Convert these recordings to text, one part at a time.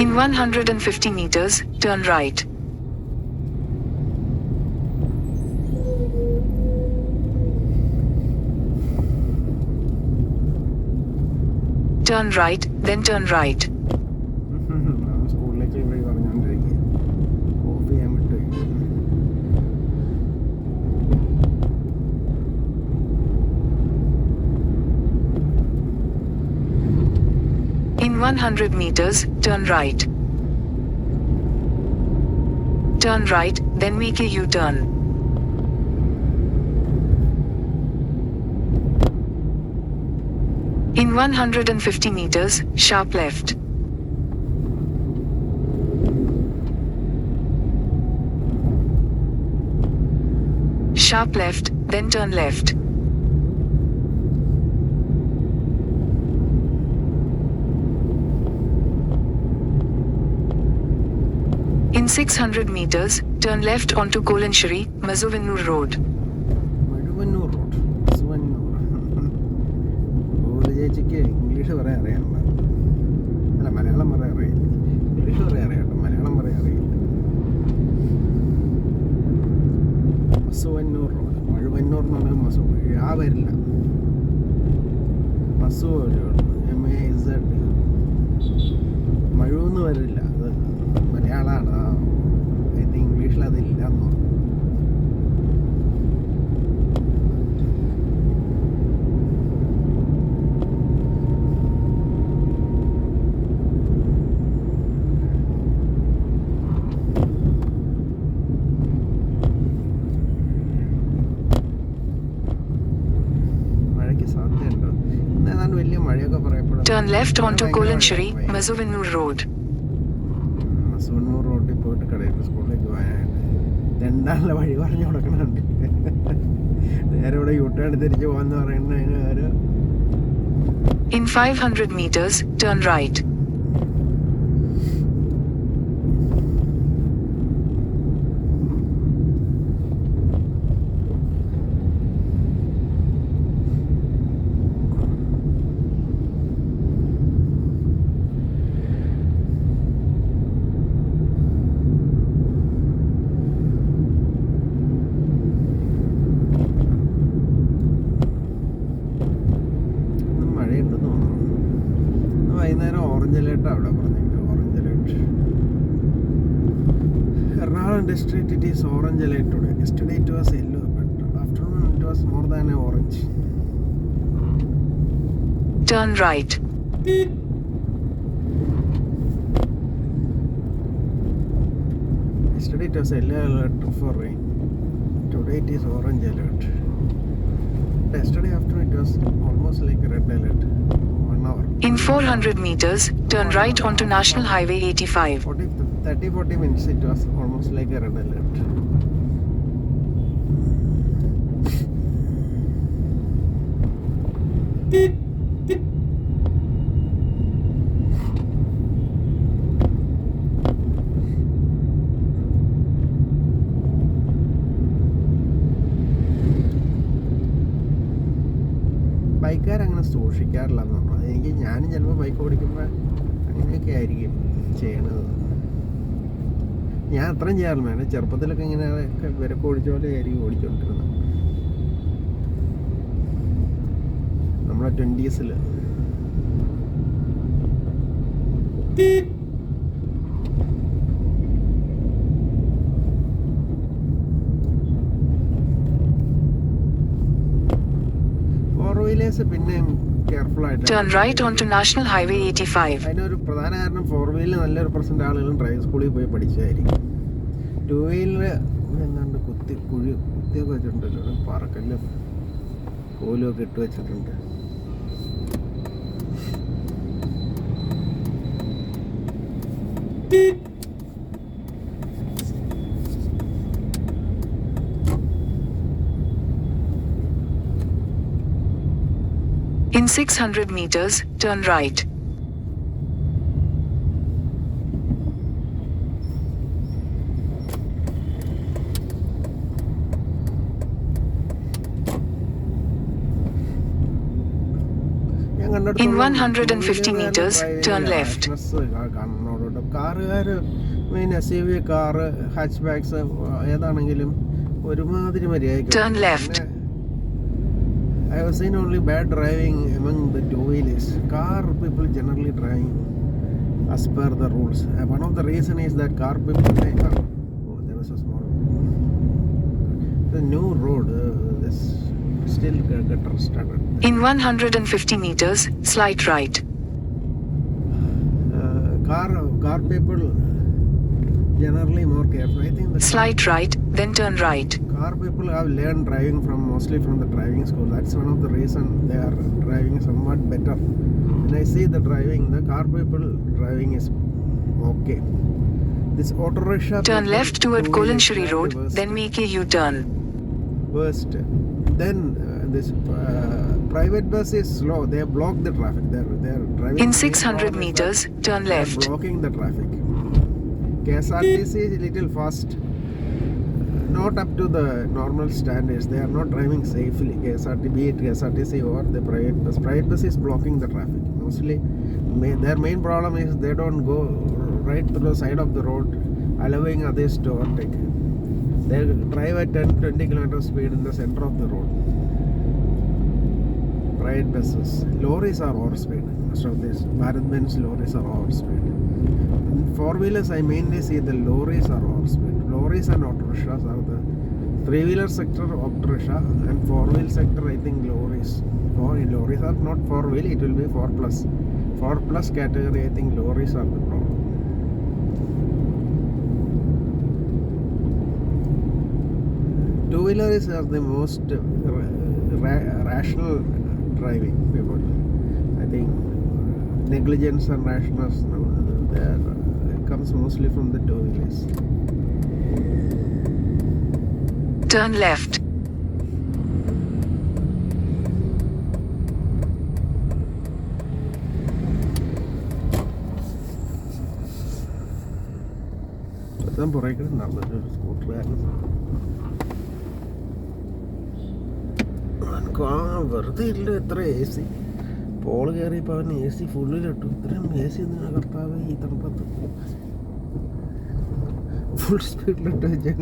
In 150 meters, turn right. Turn right, then turn right. സ്കൂളിലേക്ക് വഴി പറഞ്ഞുകൊണ്ടിരിക്കുക ഓഫ് ചെയ്യാൻ വിട്ടു. In 100 meters, turn right. Turn right, then make a U-turn. In 150 meters, sharp left. Sharp left, then turn left. In 600 meters, turn left onto Kolanshiri, Mazuvennur Road. Mazhuvannur road, Mazuvannur. ചേച്ചിക്ക് English പറയാൻ അറിയാമോ? അല്ല, മലയാളം പറയാൻ അറിയില്ല. ഇംഗ്ലീഷ് പറയാൻ അറിയാം കേട്ടോ, മലയാളം പറയാൻ അറിയില്ല. മസുവന്നൂർ റോഡ്, മഴുവന്നൂർ എന്ന് പറഞ്ഞാൽ മസു ആ വരില്ല. മസു MAZ മഴുവെന്ന് വരില്ല. അത് മലയാളമാണ്. ഇത് ഇംഗ്ലീഷിൽ അതില്ല എന്നോ. മഴയ്ക്ക് സാധ്യതയുണ്ടോ? ഇന്ന് ഏതാണ്ട് വലിയ മഴയൊക്കെ പറയപ്പെടും. Turn left onto Kolanshiri, Mazuvennur Road. മസുവന്നൂർ റോഡിൽ പോയിട്ട് കടയിൽ സ്കൂളിലേക്ക് പോകാനായിട്ട് രണ്ടാളുടെ വഴി പറഞ്ഞു കൊടുക്കണുണ്ട്. നേരെ ഇവിടെ യൂട്ടേൺ തിരിച്ച് പോകാന്ന് പറയുന്നതിന് ഒരു In 500 meters, turn right. മഴയുണ്ടെന്ന് തോന്നുന്നു. ഇന്ന് വൈകുന്നേരം ഓറഞ്ച് അലേർട്ടാണ് അവിടെ പറഞ്ഞിട്ടുണ്ട്. Orange alert Ernakulam district it is orange alert today. Yesterday it was yellow but afternoon it was more than A orange. Turn right. Yesterday it was yellow alert for rain. Today it is orange alert. Yesterday afternoon it was almost like a red alert. 1 hour. In 400 meters, turn right onto National Highway 85. 30-40 minutes it was almost like a red alert. ബൈക്കുകാരങ്ങനെ സൂക്ഷിക്കാറില്ലെന്ന് പറഞ്ഞു. അതെനിക്ക് ഞാനും ചിലപ്പോൾ bike ഓടിക്കുമ്പോൾ അങ്ങനെയൊക്കെ ആയിരിക്കും ചെയ്യണത്. ഞാൻ അത്രയും ചെയ്യാറില്ല. എൻ്റെ ചെറുപ്പത്തിലൊക്കെ ഇങ്ങനെ വിരക്ക് ഓടിച്ച പോലെ ആയിരിക്കും ഓടിച്ചുകൊണ്ടിരുന്നത്. നമ്മളെ 20s. പിന്നെയും കെയർഫുൾ ആയിട്ട് Turn right onto National Highway 85. അതിനൊരു പ്രധാന കാരണം 4 വീലിൽ നല്ലൊരു % ആളുകളും ഡ്രൈവിംഗ് സ്കൂളിൽ പോയി പഠിച്ചതായിരിക്കും. 2 വീലിൽ എന്താണ്ട് കുത്തിയൊക്കെ വെച്ചിട്ടുണ്ടല്ലോ, പറക്കല്ലും കോലുമൊക്കെ ഇട്ട് വെച്ചിട്ടുണ്ട്. In 600 meters, turn right. In 150 meters, turn left. കാണുന്നോട് കാറുകാർ main SUV car hatchbacks ഏതാണെങ്കിലും ഒരുമാതിരി മര്യാദയ്ക്ക്. Turn left. I have seen only bad driving among the two-wheelers. Car people generally driving as per the rules. One of the reason is that car people there was a small the new road this still gutter started. In 150 meters, slight right. Car people generally more careful. I think the Slight right, then turn right. car people have learned driving mostly from the driving school. That's one of the reason they are driving somewhat better. When I see the car people driving is okay. This auto rickshaw Turn people, left toward two-wheelers Kolanshri are Road, the worst. then make a U-turn. Worst. Then this private bus is slow. They block the traffic. They're driving. In 600 meters, turn They're left. blocking the traffic. KSRTC is a little fast. Not up to the normal standards. They are not driving safely. KSRTC or the private bus. Private bus is blocking the traffic. Mostly, their main problem is they don't go right to the side of the road, allowing others to overtake. They drive at 10-20 km speed in the center of the road. Private buses. Lorries are over speed. Most of these Bharat-Benz lorries are over speed. Four-wheelers, I mainly see the lorries are over speed. Lorries and auto rickshaws are the three-wheeler sector auto rickshaw, and four-wheel sector I think lorries. Lorries are not four-wheel, it will be 4+. 4+ category, I think lorries are the problem. Two-wheelers are the most rational driving people. I think negligence and rashness comes mostly from the two-wheelers. Turn left. പുറകെ നടന്നിട്ട് സ്കൂട്ടറുകാരൻ വെറുതെ ഇല്ല. എത്ര AC Paul കയറിയപ്പോൾ അവൻ AC ഫുള്ളിലിട്ടു. ഇത്രയും AC എന്തിനാ കർത്താവ് ഈ തണുപ്പത്ത് ഫുൾ സ്പീഡിലിട്ട് വെച്ചാൽ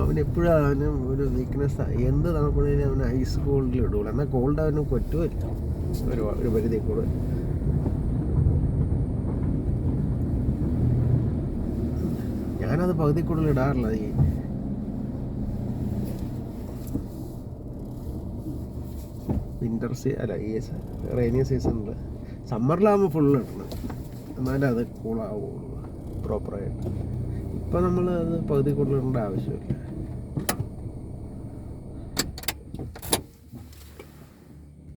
അവൻ എപ്പോഴും അവന് ഒരു വീക്ക്നെസ്. എന്ത് തണുപ്പുണ്ടെങ്കിലും അവന് ഐസ് കോൾഡിൽ ഇടുള്ളൂ. എന്നാൽ കോൾഡ് അവന് പറ്റുമല്ല ഒരു പരിധി കൂടെ. ഞാനത് പകുതി കൂടുതൽ ഇടാറില്ല. ഈ വിൻ്റർ ഈ റെയിനി സീസണിൽ. സമ്മറിലാകുമ്പോൾ ഫുള്ള് ഇടണം, എന്നാലേ അത് കൂളാവുള്ളൂ പ്രോപ്പറായിട്ട്. ഇപ്പം നമ്മൾ അത് പകുതി കൂടുതൽ ഇടേണ്ട ആവശ്യമില്ല.